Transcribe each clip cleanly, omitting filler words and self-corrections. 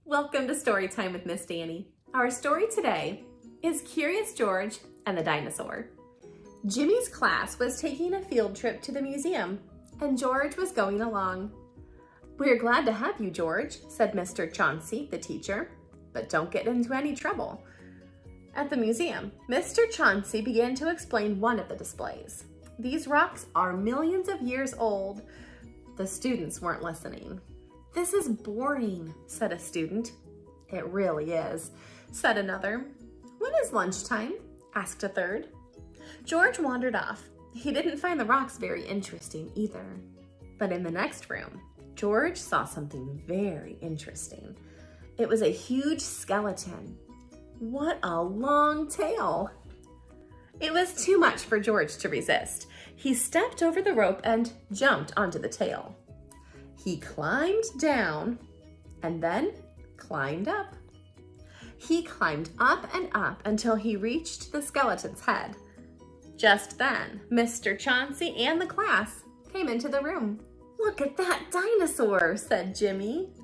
Welcome to Storytime with Miss Dani. Our story today is Curious George and the Dinosaur. Jimmy's class was taking a field trip to the museum, and George was going along. "We're glad to have you, George," said Mr. Chauncey, the teacher, "but don't get into any trouble." At the museum, Mr. Chauncey began to explain one of the displays. "These rocks are millions of years old." The students weren't listening. "This is boring," said a student. "It really is," said another. "When is lunchtime?" asked a third. George wandered off. He didn't find the rocks very interesting either. But in the next room, George saw something very interesting. It was a huge skeleton. What a long tail! It was too much for George to resist. He stepped over the rope and jumped onto the tail. He climbed down and then climbed up. He climbed up and up until he reached the skeleton's head. Just then, Mr. Chauncey and the class came into the room. "Look at that dinosaur," said Jimmy.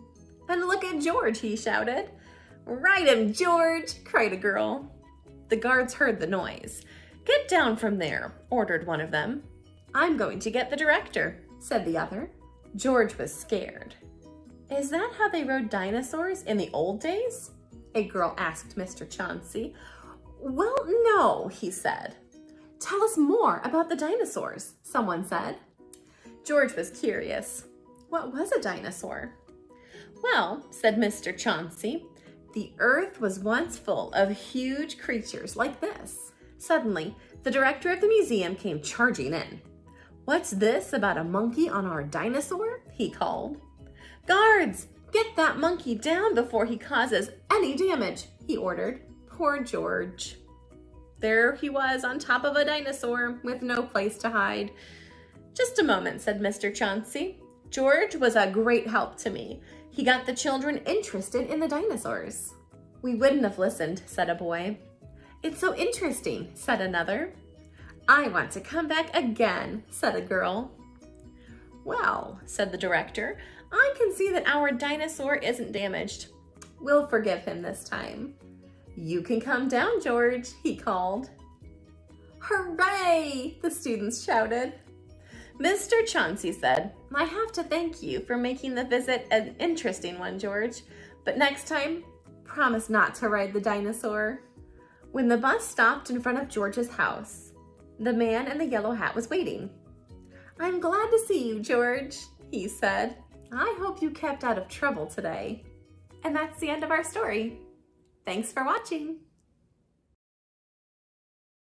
"And look at George," he shouted. "Ride him, George," cried a girl. The guards heard the noise. "Get down from there," ordered one of them. "I'm going to get the director," said the other. George was scared. "Is that how they rode dinosaurs in the old days?" a girl asked Mr. Chauncey. "Well, no," he said. "Tell us more about the dinosaurs," someone said. George was curious. What was a dinosaur? "Well," said Mr. Chauncey, "the earth was once full of huge creatures like this." Suddenly, the director of the museum came charging in. "What's this about a monkey on our dinosaur?" he called. "Guards, get that monkey down before he causes any damage," he ordered. Poor George. There he was on top of a dinosaur with no place to hide. "Just a moment," said Mr. Chauncey. "George was a great help to me. He got the children interested in the dinosaurs." "We wouldn't have listened," said a boy. "It's so interesting," said another. "I want to come back again," said a girl. "Well," said the director, "I can see that our dinosaur isn't damaged. We'll forgive him this time." "You can come down, George," he called. "Hooray!" the students shouted. Mr. Chauncey said, "I have to thank you for making the visit an interesting one, George, but next time, promise not to ride the dinosaur." When the bus stopped in front of George's house, the man in the yellow hat was waiting. "I'm glad to see you, George," he said. "I hope you kept out of trouble today." And that's the end of our story. Thanks for watching.